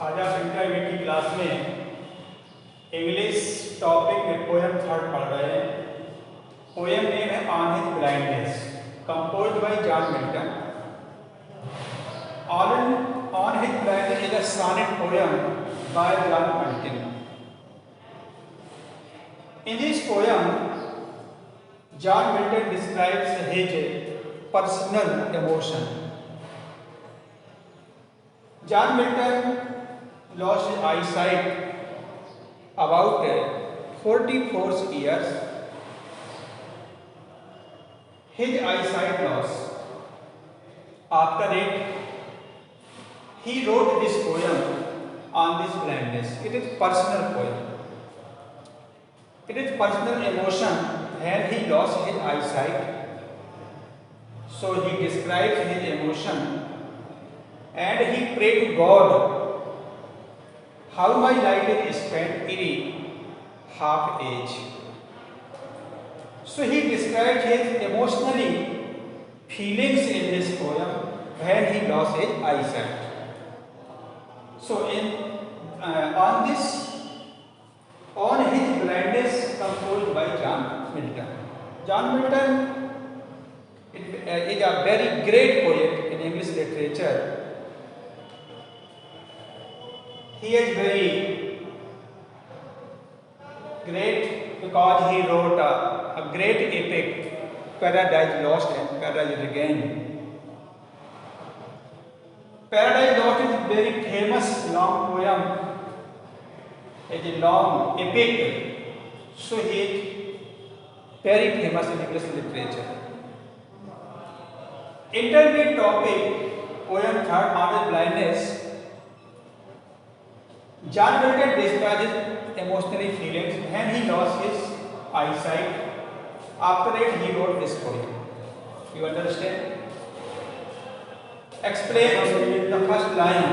आज आप इंटरमीडिएट की क्लास में इंग्लिश टॉपिक में पोएम थर्ड पढ़ रहे हैं। पोएम नेम है on his blindness, composed by John Milton. On his blindness is a sonnet poem by John Milton. In this poem, John Milton describes his personal emotion. John Milton lost his eyesight about 44 years. His eyesight loss. After it, he wrote this poem on this blindness. It is personal poem. It is personal emotion when he lost his eyesight. So he describes his emotion and he prayed to God, how my life is spent in half age. So he described his emotionally feelings in this poem when he lost his eyesight. So on his blindness, composed by John Milton. John Milton is a very great poet in English literature. He is very great because he wrote a great epic, Paradise Lost and Paradise Regained. Paradise Lost is a very famous long poem. It is a long epic, so he is very famous in English literature. Intermediate topic, poem third on his blindness. John Milton describes his emotional feelings when he lost his eyesight. After it, he wrote this poem. You understand? Explain the first line.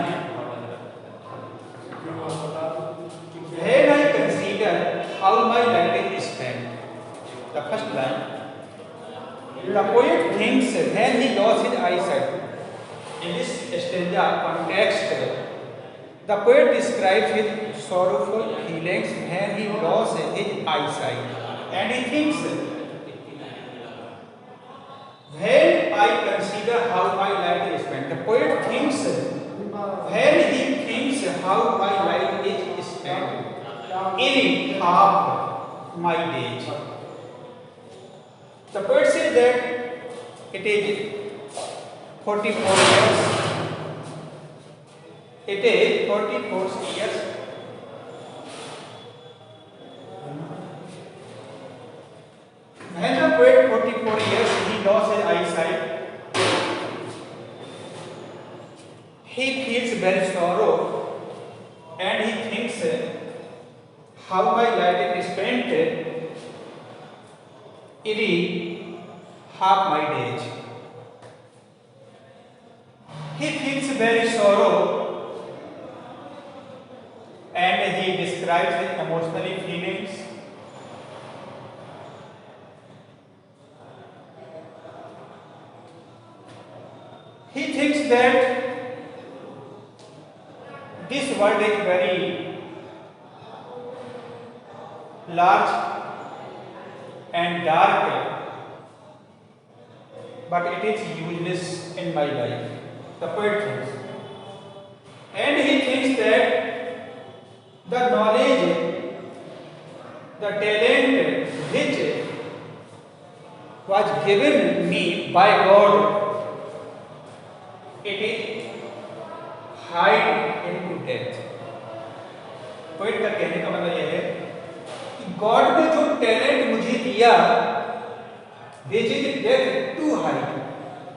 When I consider how my life is spent, the first line, the poet thinks when he lost his eyesight. In this stanza context, the poet describes his sorrowful feelings when he lost his eyesight, and he thinks, when I consider how my life is spent. The poet thinks when he thinks how my life is spent in half my days. The poet says that it is 44 years. It is 44 years. When the poet 44 years, he lost his eyesight. He feels very sorrow and he thinks how my life is spent in half my days. He feels very sorrow and he describes his emotional feelings. He thinks that this world is very large and dark, but it is useless in my life. The poet thinks. And he thinks that the knowledge, the talent which was given me by God, it is hide into death. Poet का कहने का मतलब यह है कि God ने जो talent मुझे दिया, this is death to hide,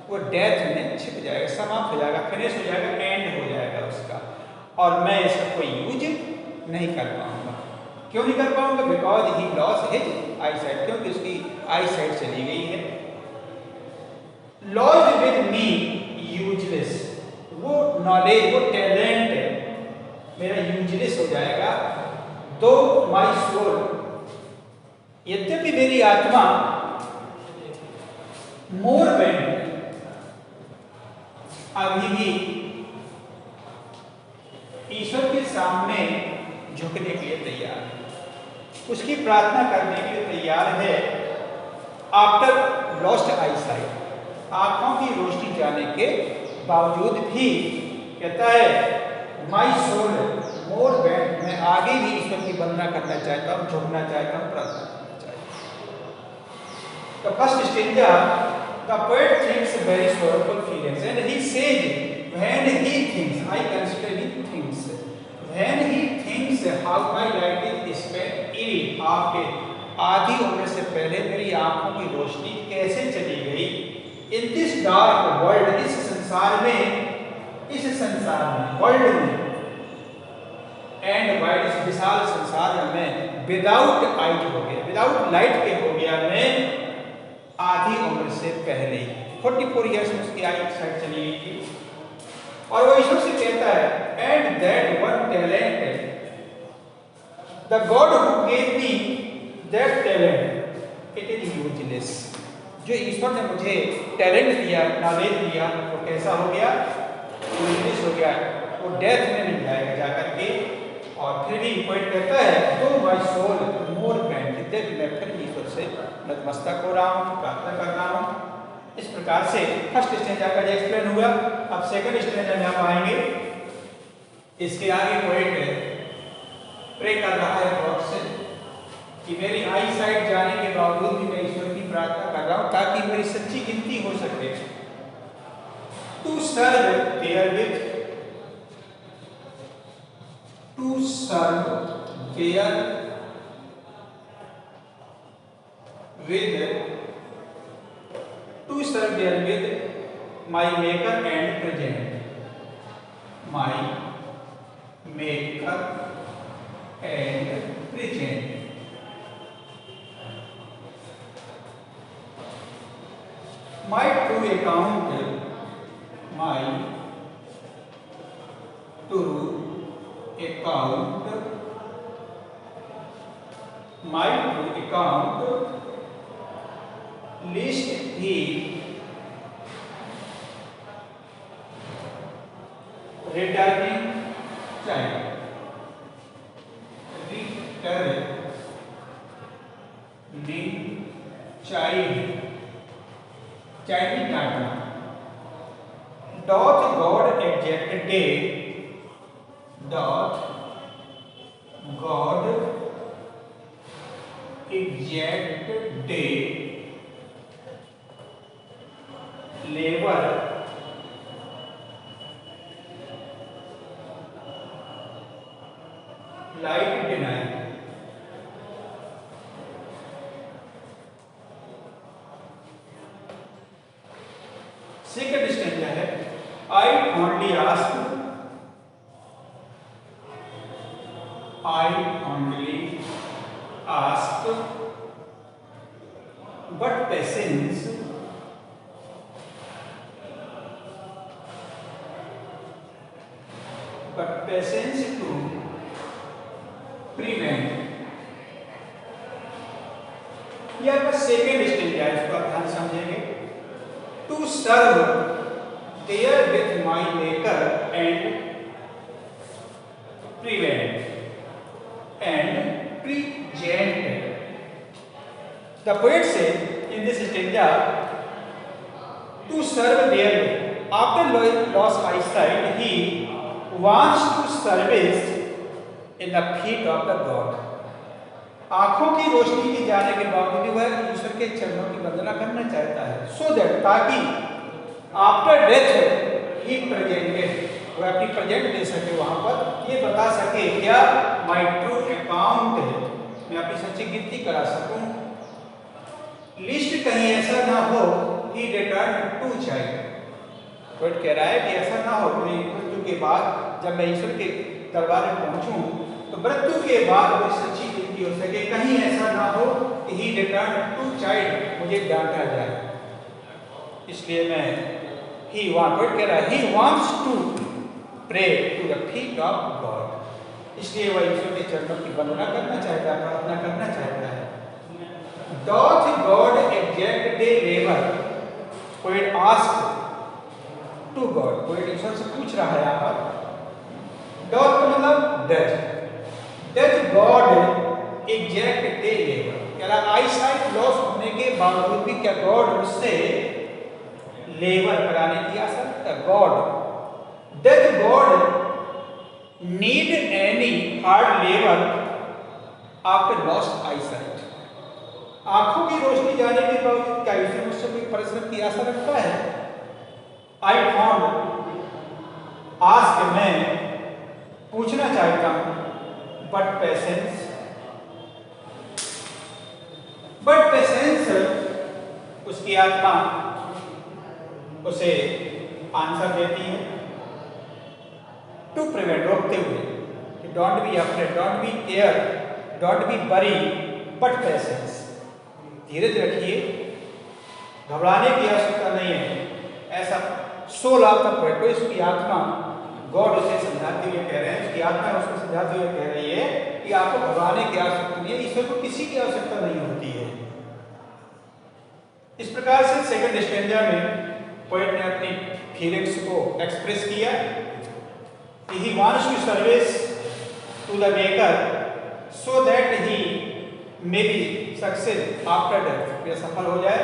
वो डेथ में छिप जाएगा, समाप्त हो जाएगा, फिनिश हो जाएगा, एंड हो जाएगा उसका, और मैं इसका कोई यूज नहीं कर पाऊंगा। क्यों नहीं कर पाऊंगा? Because he loss his eyesight, क्योंकि उसकी आईसाइट चली गई है। लॉस्ट विद मी यूजलेस, वो नॉलेज, वो टैलेंट मेरा यूजलेस हो जाएगा। दो माई सोल, यद्यपि मेरी आत्मा मोर बेंड अभी भी ईश्वर झुकने के लिए तैयार है, उसकी प्रार्थना करने के लिए तैयार है। आफ्टर लॉस्ट आई साइट, आंखों की रोशनी जाने के बावजूद भी कहता है माई सोल मोर बेंट, मैं आगे भी ईश्वर की वंदना करना चाहता हूँ, झुकना चाहता हूँ, प्रार्थना करना चाहता हूँ। The first stanza, the poet thinks very sorrowful feelings and he says when he thinks, I consider he thinks, when he thinks how my light is spent in half day, आधी उम्र से पहले मेरी आंखों की रोशनी कैसे चली गई। इन दिस डार्क वर्ल्ड, इस संसार में वर्ल्ड में, एंड वाइड, इस विशाल संसार में विदाउट आइट हो गया, विदाउट लाइट के हो गया मैं आधी उम्र से पहले ही। 44 ईयर्स में उसकी आइट साइट चली गई थी। और वो ईश्वर से कहता है and that one talent, the God who gave me that talent it is useless, जो ईश्वर ने मुझे टैलेंट दिया, नॉलेज दिया, वो कैसा हो गया, यूजलेस हो गया, वो डेथ में मिल जाएगा जाकर के। और फिर भी पोएट कहता है दो माय सोल मोर बेंट, मैं फिर ईश्वर से नतमस्तक हो रहा हूँ, प्रार्थना कर रहा हूँ। इस प्रकार से फर्स्ट स्टेंजा का जो एक्सप्लेन हुआ, अब सेकंड स्टेंजा में आप आएंगे। इसके आगे पोएट प्रे कर रहा है गॉड से कि मेरी आई साइट जाने के बावजूद भी मैं ईश्वर की प्रार्थना कर रहा हूँ ताकि मेरी सच्ची गिनती हो सके। To serve therewith, to serve therewith, to serve therewith my maker and present, my maker and present. My true account, my true account, my true account, list he returning child, returning child, child data, doth God exact day, doth God exact day labour light deny. Second stanza है I only ask, I only ask but patience, but patience to prevent. यह आपका second stanza है, इसको आप ध्यान समझेंगे। To serve there with my maker and prevent and present. The poet say in this stanza to serve there with, after loss I sight he wants to service in the feet of the God. आंखों की रोशनी की जाने के बावजूद वह ईश्वर के चरणों की वंदना करना चाहता है, सो दैट, ताकि आफ्टर डेथ ही प्रेजेंटेड, वह अपनी प्रेजेंट दे सके वहां पर, ये बता सके क्या माई ट्रू अकाउंट है, मैं अपनी सच्ची गिनती करा सकूं। लिस्ट कहीं ऐसा ना हो ही रिटर्न टू चाइल्ड, कोई कह रहा है कि ऐसा ना हो कि मृत्यु के बाद जब मैं ईश्वर के दरबार में पहुंचूं तो मृत्यु के बाद मेरी सच्ची गिनती हो सके, कहीं ऐसा ना हो कि ही रिटर्न टू चाइल्ड, मुझे डांटा जाए। इसलिए मैं ही वांटेड कह रहा है he wants to pray to the feet of God, इसलिए वह ईश्वर के चरणों की वंदना करना चाहता है, प्रार्थना करना चाहता है। Doth God exact day labour, कोई आस्क टू गॉड, कोई ईश्वर से पूछ रहा है यहाँ पर। डॉथ का मतलब does, that God exact day labour, क्या आई साइट लॉस होने के बावजूद भी क्या गॉड उससे लेबर कराने की आशा रखता है? God that God need any hard labour after lost I site, आंखों की रोशनी जाने के बावजूद क्या ईश्वर मुझसे कोई परिश्रम की आशा रखता है? आई फाउंड, आज के मैं पूछना चाहता हूं, बट पेशेंस उसकी आत्मा उसे आंसर देती है, टू प्रिवेंट, रोकते हुए, don't be afraid, don't be care, don't be worry, but patience, धीरज रखिए, घबराने की आवश्यकता नहीं है। ऐसा 16 तक बैठो, इसकी आत्मा गॉड उसे समझाते हुए कह रहे हैं, उसकी आत्मा उसको समझाते हुए कह रही है कि आपको घबराने की आवश्यकता नहीं है, ईश्वर को किसी की आवश्यकता नहीं होती है। इस प्रकार से सेकंड स्टैंजा में पोएट ने अपनी फीलिंग्स को एक्सप्रेस किया कि he wants to service to the maker so that he may be success after death, यह सफल हो जाए।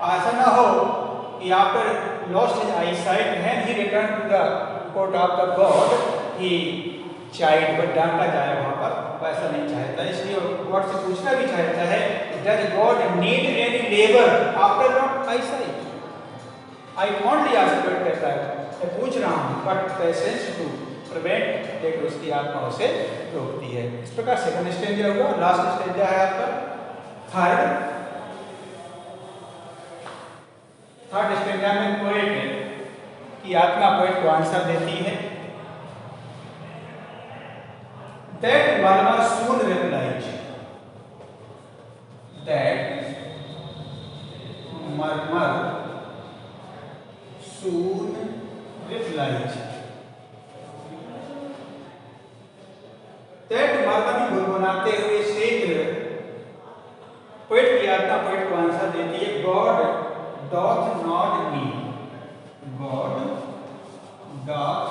ऐसा ना हो कि after lost his eyesight when he return to the court of the God he child, but डांटा जाए वहां पर, वैसा नहीं चाहता। इसलिए गॉड से पूछना भी चाहता है, does God need any labour after not I site? I only ask, कहता है मैं पूछ रहा हूं, बट पेशेंस टू प्रिवेंट, लेकिन उसकी आत्मा उसे रोकती है। इस प्रकार सेकंड स्टेंजा हुआ। लास्ट स्टेंजा है आपका थर्ड स्टेंजा में पोएट की आत्मा पोएट को आंसर देती है, that murmur soon replies, that murmur soon replies, that murmur भी गुनगुनाते हुए शीघ्र पोएट की आत्मा पोएट को आंसर देती है, God doth not need, God doth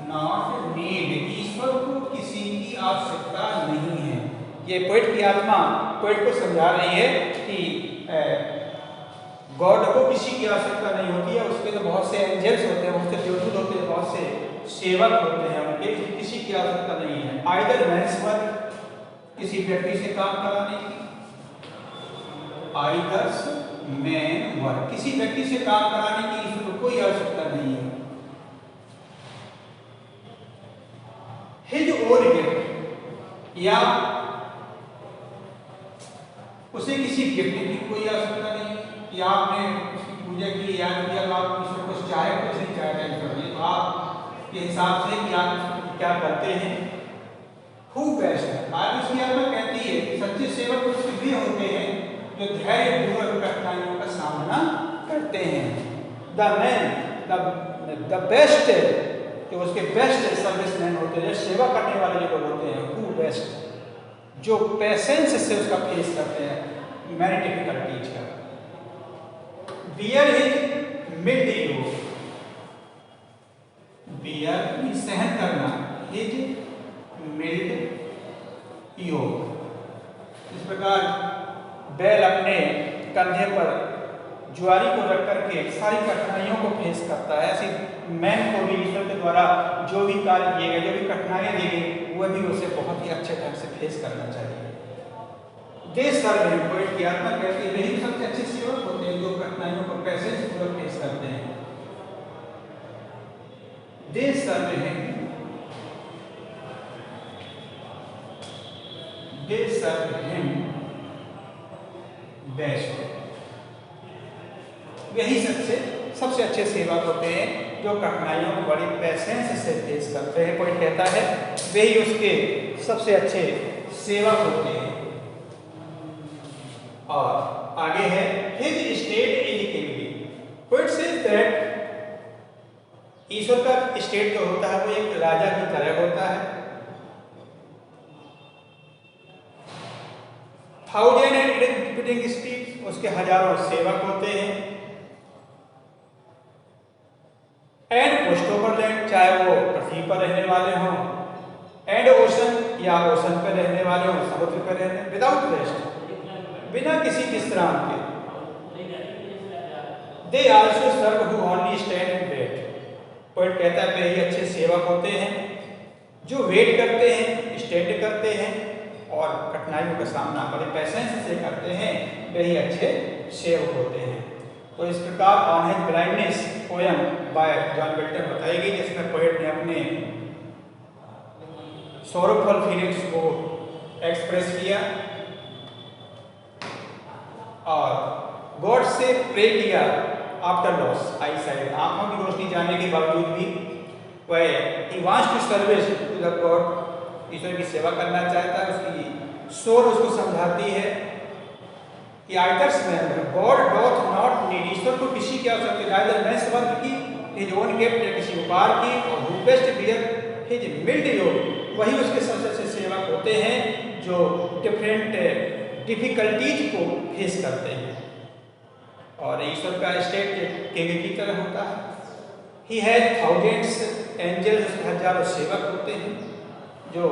not need, ईश्वर को किसी की आवश्यकता नहीं है। ये पोएट की आत्मा पोएट को समझा रही है कि गॉड को किसी की आवश्यकता नहीं होती है, उसके तो बहुत से एंजल्स होते हैं, बहुत से देवदूत होते हैं, बहुत से सेवक होते हैं, उनके किसी की आवश्यकता नहीं है। आइदर मैन्स वर्क, किसी व्यक्ति से काम कराने की, आइदर मैन वर्क, किसी व्यक्ति से काम कराने की ईश्वर को कोई आवश्यकता नहीं है। हिज ओन गिफ्ट, या उसे किसी गिफ्ट की कोई आवश्यकता नहीं है कि आपने उसकी पूजा की, याद किया, आप ईश्वर को चाहे कुछ नहीं चाहते ईश्वर, तो आप के हिसाब से कि आप क्या करते हैं। हु बेस्ट, आज उसकी आत्मा कहती है कि सच्चे सेवक उसके भी होते हैं जो धैर्य पूर्वक कठिनाइयों का सामना करते हैं। द मैन द बेस्ट, जो उसके बेस्ट सर्विसमैन होते हैं, सेवा करने वाले जो लोग होते हैं, हु बेस्ट, जो पेशेंस से उसका फेस करते हैं मैनी डिफिकल्टीज का। बियर हिज मिड योग, बियर सहन करना, हिज मिड योग। इस प्रकार बैल अपने कंधे पर ज्वारी को रख करके सारी कठिनाइयों को फेस करता है, ऐसे मैन को भी ईश्वर के द्वारा जो भी कार्य किए गए, जो भी कठिनाइयाँ दी गई, वह भी उसे बहुत ही अच्छे ढंग से फेस करना चाहिए। देश सर्व है, पोएट की आत्मा कहती है, यही सबसे अच्छे सेवक होते हैं जो कठिनाइयों को कैसे पूर्वक फेस करते हैं। देश सर्व है, देश सर्व है बेस्ट, यही सबसे अच्छे सेवक होते हैं जो कठिनाइयों को बड़ी पेशेंस से फेस करते हैं। कोई कहता है वही उसके सबसे अच्छे सेवक होते हैं। और आगे है his state inequity, poet says that ईश्वर का स्टेट जो होता है वो एक राजा की तरह होता है। थाउजेंड एंड रिपीटिंग स्पीच, उसके हजारों सेवक होते हैं। एंड पोस्ट ओवर लैंड, चाहे वो पृथ्वी पर रहने वाले हों, एंड ओशन या ओशन पर रहने वाले हों, समुद्र पर रहने, विदाउट रेस्ट, बिना किसी विश्राम के। They also serve who only stand and wait. Poet कहता है वे ही अच्छे सेवक होते हैं जो वेट करते हैं, स्टैंड करते हैं और कठिनाइयों का सामना बड़े पेशेंस से करते हैं, वे ही अच्छे सेवक होते हैं। तो इस प्रकार on his blindness poem bye John Milton बताई गई, जिसमें पोएट ने अपने सॉरोफुल फीलिंग्स को एक्सप्रेस किया और गॉड से प्रे किया आफ्टर लॉस आई साइट। आंखों की रोशनी जाने के बावजूद भी वह he wants to service to the God, ईश्वर की सेवा करना चाहता है। उसकी सोल उसको समझाती है कि आइदर्स में गॉड डॉथ नॉट नीड, ईश्वर को किसी की आवश्यकता नहीं, मैं स्वर्ग की हिज ओन गिफ्ट या किसी उपहार की, और who best bear his mild yoke, वही उसके सबसे अच्छे सेवक होते हैं जो डिफरेंट डिफिकल्टीज को फेस करते हैं। और ईश्वर का स्टेट किंग की तरह होता है। ही हैज थाउजेंड्स एंजल्स, उसके हजारों सेवक होते हैं जो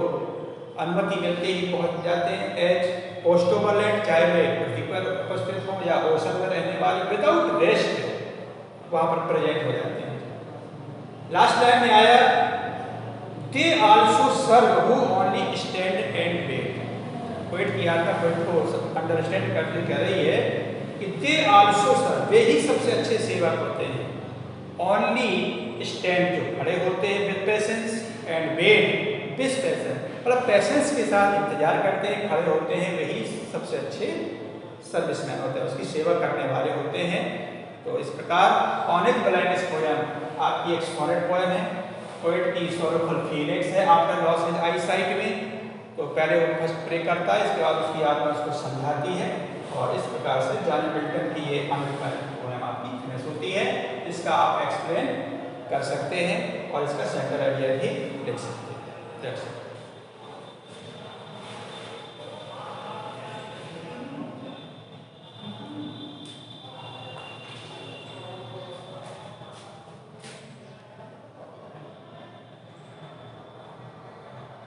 अनुमति मिलते ही पहुंच जाते हैं। एज पोस्टोवलेंट, चाहे वे पृथ्वी पर उपस्थित हों या ओशन में रहने वाले, विदाउट रेस्ट वहां पर प्रेजेंट हो जाते हैं। लास्ट लाइन में आया they also serve who only stand and wait. Poet की आत्मा पोएट को अंडरस्टैंड करते कह रही है कि दे आल्सो सर्व, वे ही सबसे अच्छे सेवक होते हैं। ओनली स्टैंड, जो खड़े होते हैं with patience, and wait with patience, मतलब पेशेंस के साथ इंतजार करते हैं, खड़े होते हैं, वही सबसे अच्छे सर्विसमैन होते हैं, उसकी सेवा करने वाले होते हैं। तो इस प्रकार ऑन हिज ब्लाइंडनेस पोयम आपकी एक सोनेट पोयम है। पोएट की सॉरोफुल फीलिंग्स है आफ्टर लॉस हिज आई साइट में। तो पहले वो फर्स्ट प्रे करता है, इसके बाद उसकी आत्मा उसको समझाती है, और इस प्रकार से जॉन मिल्टन की ये अनरिफाइंड पोयम आपकी फिनिश होती है। इसका आप एक्सप्लेन कर सकते हैं और इसका सेंटर आइडिया भी लिख सकते हैं।